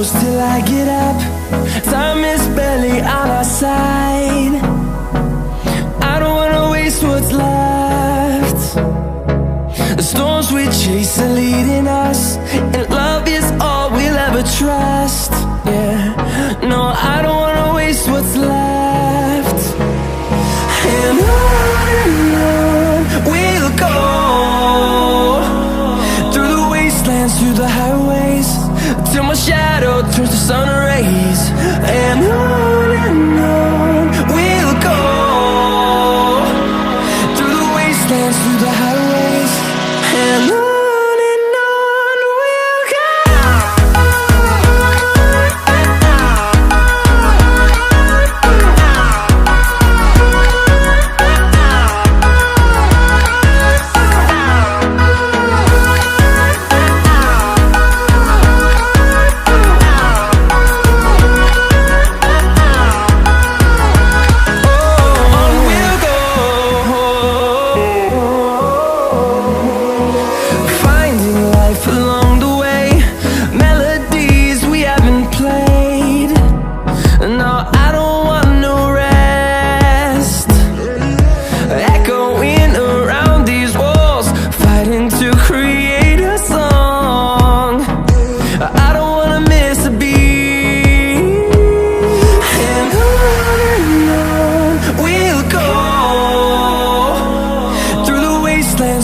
close till I get up. Time is barely on our side. I don't wanna waste what's left. The storms we chase are leading us, and love is all we'll ever trust. Yeah, no, I don't wanna waste what's left. And on we'll go, through the wastelands, through the highways, till my shadow turns to sun rays. And on we'll go, through the wastelands, through the highways, and on we'll go.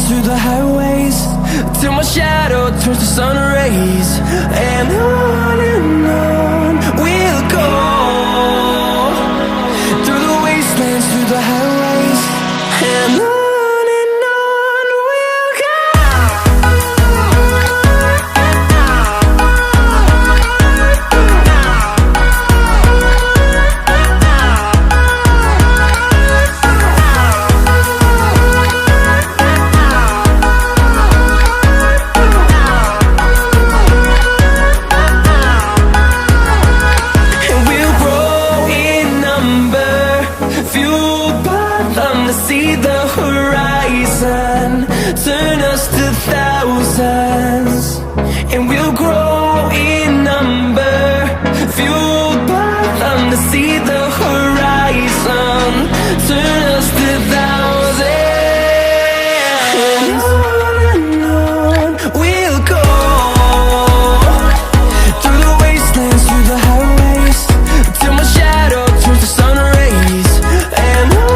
Through the highways, till my shadow turns to sun rays. And on we'll go, through the wastelands, through the highways, and on we'll go. See the horizon, turn us to thousands, and we'll grow in number, fueled by them to see the horizon, turn us to thousands, and on we'll go, through the wastelands, through the highways, till my shadow turns to sun rays. And on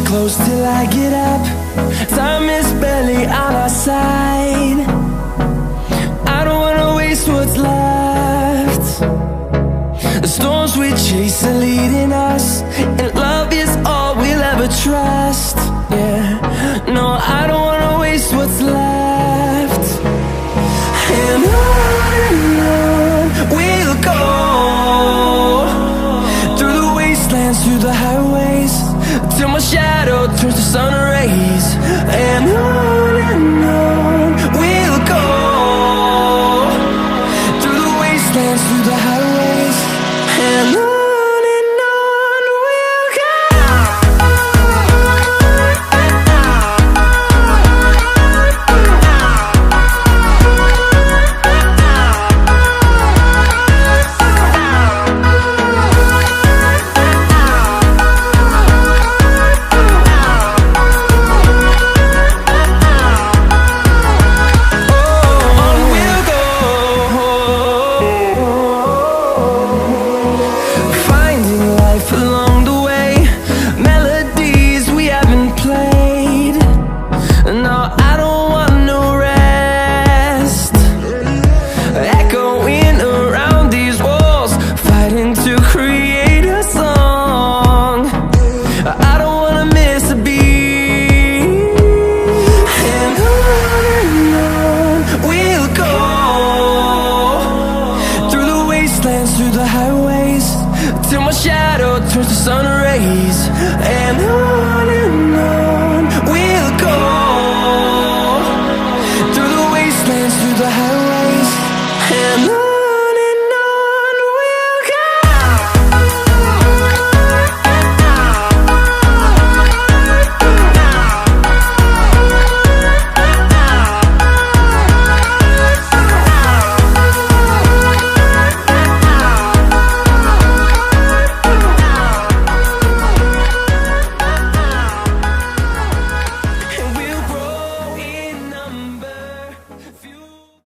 close till I get up. Time is barely on our side. I don't wanna waste what's left. The storms we chase are leading us, and love is all we'll ever trust. Yeah, no, I don't wanna waste what's left. And on we'll go, through the wastelands, through the highways, till my shadow turns to sun rays. And on we'll go, through the wastelands, through the highways, and on sun rays, and on we'll go, through the wastelands, through the highways, and on.